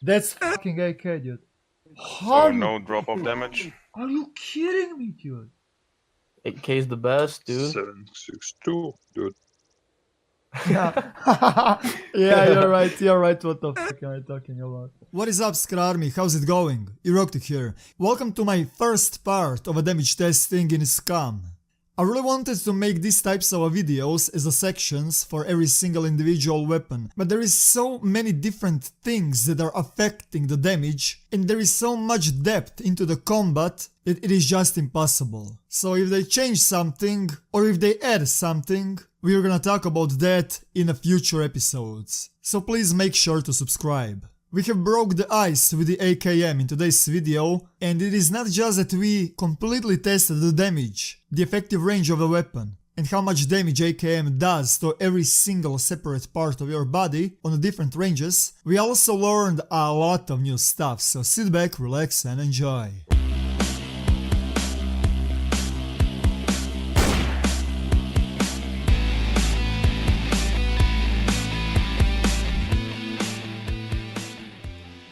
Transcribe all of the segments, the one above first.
That's fucking AK, dude. So no drop of damage. Are you kidding me, dude? AK is the best, dude. 762, dude. Yeah. Yeah, you're right. You're right. What the fuck am I talking about? What is up, SKRA ARMY? How's it going? Eroktic here. Welcome to my first part of a damage testing in SCUM. I really wanted to make these types of videos as a sections for every single individual weapon, but there is so many different things that are affecting the damage, and there is so much depth into the combat that it is just impossible. So if they change something, or if they add something, we are gonna talk about that in a future episodes. So please make sure to subscribe. We have broke the ice with the AKM in today's video, and it is not just that we completely tested the damage, the effective range of the weapon, and how much damage AKM does to every single separate part of your body on the different ranges, we also learned a lot of new stuff, so sit back, relax and enjoy.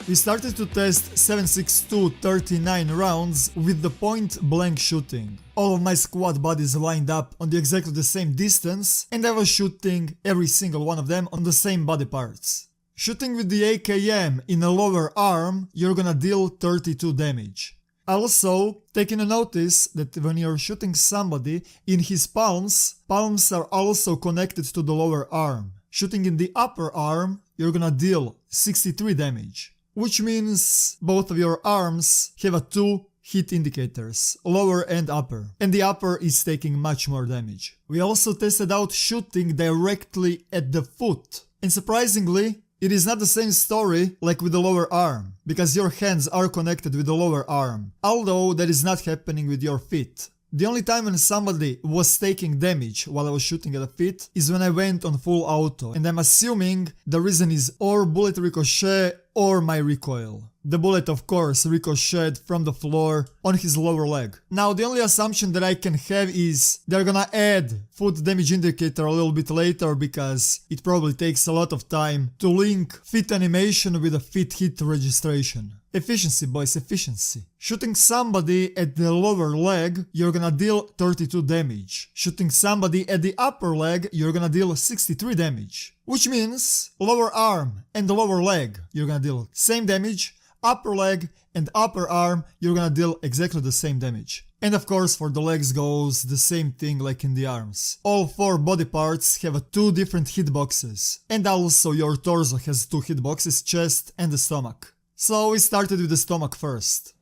We started to test 7.62 39 rounds with the point blank shooting. All of my squad buddies lined up on exactly the same distance, and I was shooting every single one of them on the same body parts. Shooting with the AKM in a lower arm, you're gonna deal 32 damage. Also, taking a notice that when you're shooting somebody in his palms, palms are also connected to the lower arm. Shooting in the upper arm, you're gonna deal 63 damage. Which means both of your arms have two hit indicators, lower and upper, and the upper is taking much more damage. We also tested out shooting directly at the foot, and surprisingly, it is not the same story like with the lower arm, because your hands are connected with the lower arm, although that is not happening with your feet. The only time when somebody was taking damage while I was shooting at the feet is when I went on full auto, and I'm assuming the reason is or bullet ricochet or my recoil. The bullet of course ricocheted from the floor on his lower leg. Now the only assumption that I can have is they're gonna add foot damage indicator a little bit later, because it probably takes a lot of time to link feet animation with a feet hit registration. Efficiency boys, efficiency. Shooting somebody at the lower leg, you're gonna deal 32 damage. Shooting somebody at the upper leg, you're gonna deal 63 damage. Which means lower arm and the lower leg, you're gonna deal same damage. Upper leg and upper arm, you're gonna deal exactly the same damage. And of course for the legs goes the same thing like in the arms. All four body parts have two different hitboxes. And also your torso has two hitboxes, chest and the stomach. So we started with the stomach first.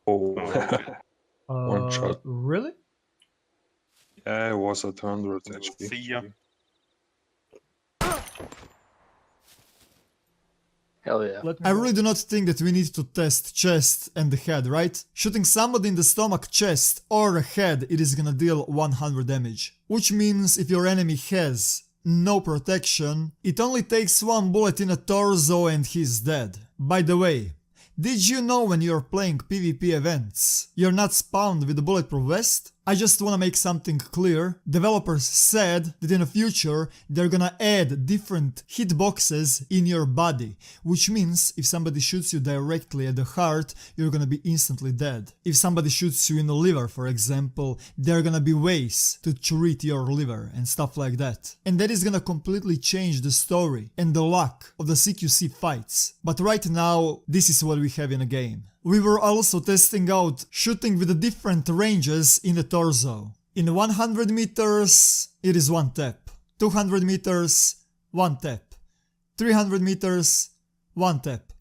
Oh, one shot. Really? Yeah, it was at 100 HP. See ya. Hell yeah. I really do not think that we need to test chest and the head, right? Shooting somebody in the stomach, chest or head, it is gonna deal 100 damage. Which means if your enemy has no protection, it only takes one bullet in a torso and he's dead. By the way, did you know when you're playing PvP events, you're not spawned with a bulletproof vest? I just wanna make something clear. Developers said that in the future they're gonna add different hitboxes in your body, which means if somebody shoots you directly at the heart, you're gonna be instantly dead. If somebody shoots you in the liver, for example, there are gonna be ways to treat your liver and stuff like that. And that is gonna completely change the story and the luck of the CQC fights. But right now, this is what we have in a game. We were also testing out shooting with the different ranges in the torso. In 100 meters, it is one tap. 200 meters, one tap. 300 meters, one tap.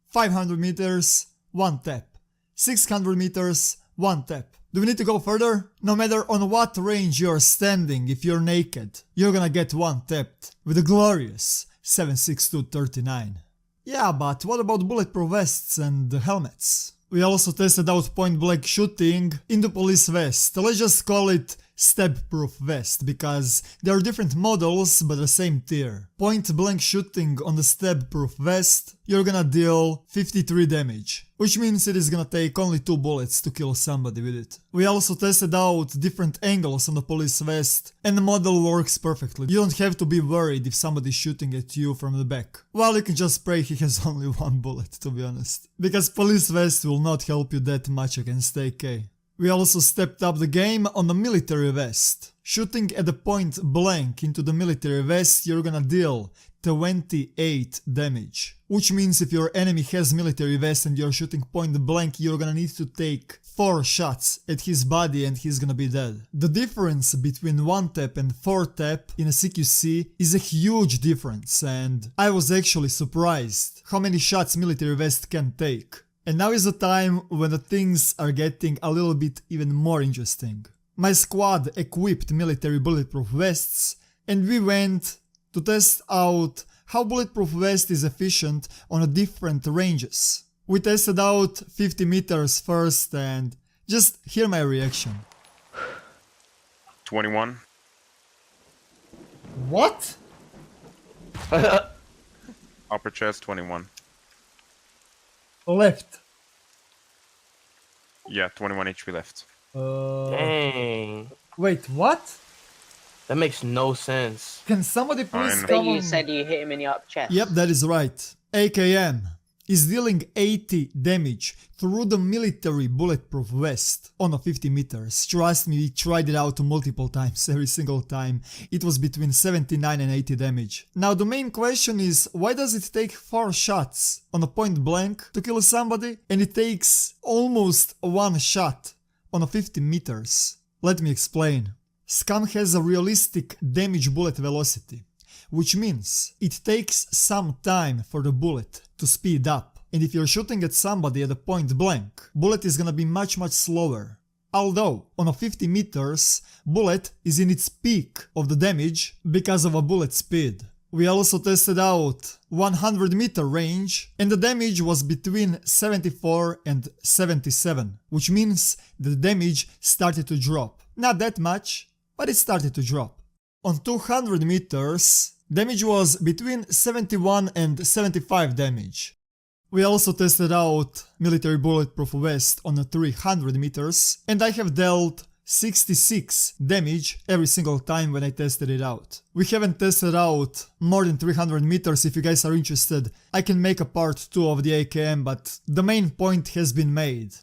500 meters, one tap. 600 meters, one tap. Do we need to go further? No matter on what range you're standing, if you're naked, you're gonna get one tapped with a glorious 7.62 39. Yeah, but what about bulletproof vests and helmets? We also tested out point blank shooting in the police vest. Let's just call it stab-proof vest, because there are different models but the same tier. Point blank shooting on the stab-proof vest, you're gonna deal 53 damage, which means it is gonna take only 2 bullets to kill somebody with it. We also tested out different angles on the police vest, and the model works perfectly. You don't have to be worried if somebody's shooting at you from the back. Well, you can just pray he has only 1 bullet, to be honest, because police vest will not help you that much against AK. We also stepped up the game on the military vest. Shooting at the point blank into the military vest, you're gonna deal 28 damage. Which means if your enemy has military vest and you're shooting point blank, you're gonna need to take 4 shots at his body and he's gonna be dead. The difference between 1 tap and 4 tap in a CQC is a huge difference, and I was actually surprised how many shots military vest can take. And now is the time when the things are getting a little bit even more interesting. My squad equipped military bulletproof vests, and we went to test out how bulletproof vest is efficient on different ranges. We tested out 50 meters first, and just hear my reaction. 21. What? Upper chest, 21. Left. Yeah, 21 HP left. Dang. Wait, what? That makes no sense. Can somebody please Fine. come You on? said you hit him in the upper chest. Yep, that is right. AKM is dealing 80 damage through the military bulletproof vest on a 50 meters. Trust me, we tried it out multiple times, every single time. It was between 79 and 80 damage. Now the main question is, why does it take 4 shots on a point blank to kill somebody and it takes almost 1 shot on a 50 meters? Let me explain. SCUM has a realistic damage bullet velocity, which means it takes some time for the bullet to speed up, and if you're shooting at somebody at a point blank, bullet is gonna be much slower. Although on a 50 meters, bullet is in its peak of the damage because of a bullet speed. We also tested out 100 meter range, and the damage was between 74 and 77, which means the damage started to drop. Not that much, but it started to drop. On 200 meters, damage was between 71 and 75 damage. We also tested out military bulletproof vest on 300 meters, and I have dealt 66 damage every single time when I tested it out. We haven't tested out more than 300 meters. If you guys are interested, I can make a part 2 of the AKM, but the main point has been made.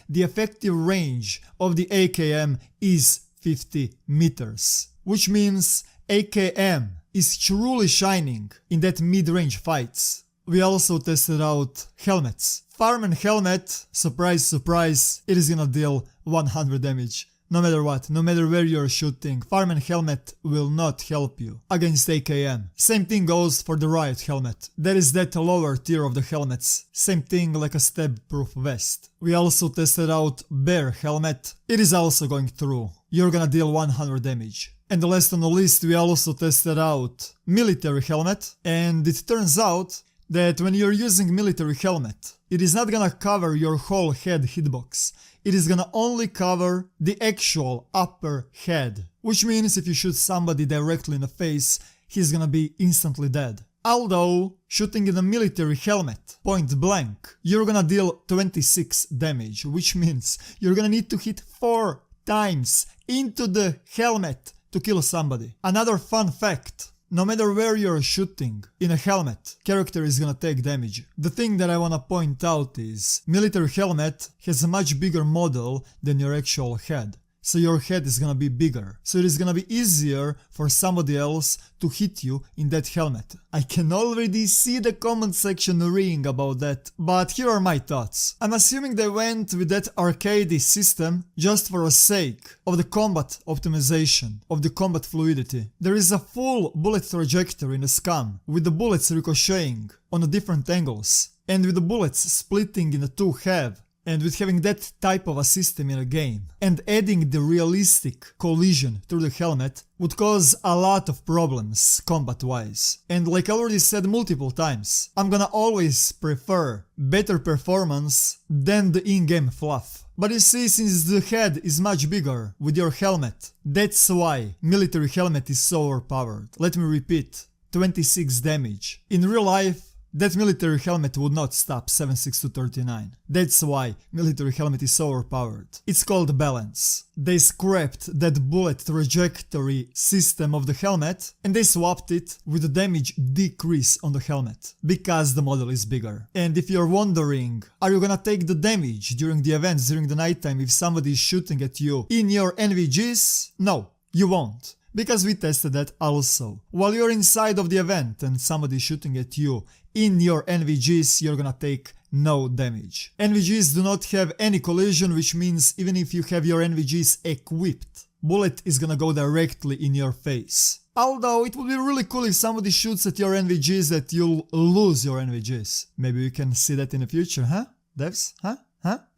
The effective range of the AKM is 50 meters, which means AKM is truly shining in that mid-range fights. We also tested out helmets. Fireman helmet, surprise surprise, it is gonna deal 100 damage. No matter what, no matter where you're shooting, fireman helmet will not help you against AKM. Same thing goes for the riot helmet. There is that lower tier of the helmets. Same thing like a stab-proof vest. We also tested out bear helmet. It is also going through. You're gonna deal 100 damage. And the last on the list, we also tested out military helmet, and it turns out that when you're using military helmet, it is not gonna cover your whole head hitbox. It is gonna only cover the actual upper head, which means if you shoot somebody directly in the face, he's gonna be instantly dead. Although, shooting in a military helmet, point blank, you're gonna deal 26 damage, which means you're gonna need to hit 4 times into the helmet to kill somebody. Another fun fact. No matter where you're shooting, in a helmet, character is gonna take damage. The thing that I wanna point out is, military helmet has a much bigger model than your actual head. So your head is gonna be bigger. So it is gonna be easier for somebody else to hit you in that helmet. I can already see the comment section ringing about that, but here are my thoughts. I'm assuming they went with that arcade system just for the sake of the combat optimization, of the combat fluidity. There is a full bullet trajectory in the SCUM, with the bullets ricocheting on the different angles, and with the bullets splitting in the 2 halves. And with having that type of a system in a game, and adding the realistic collision through the helmet would cause a lot of problems combat-wise. And like I already said multiple times, I'm gonna always prefer better performance than the in-game fluff. But you see, since the head is much bigger with your helmet, that's why military helmet is so overpowered. Let me repeat, 26 damage. In real life, that military helmet would not stop 7.6239. That's why military helmet is so overpowered. It's called balance. They scrapped that bullet trajectory system of the helmet and they swapped it with a damage decrease on the helmet because the model is bigger. And if you're wondering, are you gonna take the damage during the events during the nighttime if somebody is shooting at you in your NVGs? No, you won't. Because we tested that also. While you're inside of the event and somebody is shooting at you in your NVGs, you're gonna take no damage. NVGs do not have any collision, which means even if you have your NVGs equipped, bullet is gonna go directly in your face. Although it would be really cool if somebody shoots at your NVGs that you'll lose your NVGs. Maybe we can see that in the future, huh? Devs, huh?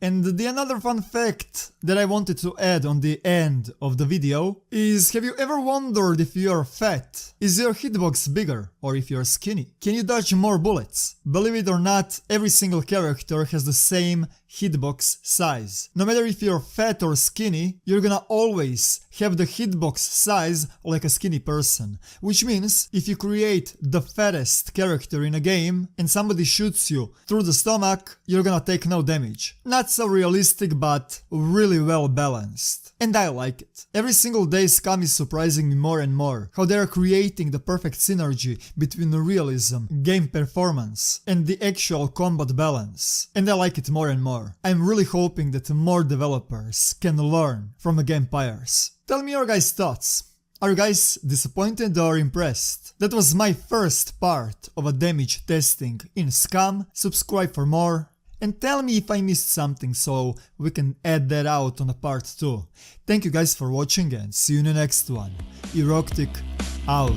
And the another fun fact that I wanted to add on the end of the video is, have you ever wondered if you're fat? Is your hitbox bigger? Or if you're skinny? Can you dodge more bullets? Believe it or not, every single character has the same hitbox size. No matter if you're fat or skinny, you're gonna always have the hitbox size like a skinny person. Which means, if you create the fattest character in a game and somebody shoots you through the stomach, you're gonna take no damage. Not so realistic, but really well balanced. And I like it. Every single day SCUM is surprising me more and more, how they are creating the perfect synergy between realism, game performance, and the actual combat balance. And I like it more and more. I'm really hoping that more developers can learn from the Gamepires. Tell me your guys' thoughts. Are you guys disappointed or impressed? That was my first part of a damage testing in SCUM. Subscribe for more. And tell me if I missed something so we can add that out on a part 2. Thank you guys for watching and see you in the next one. Eroktic out.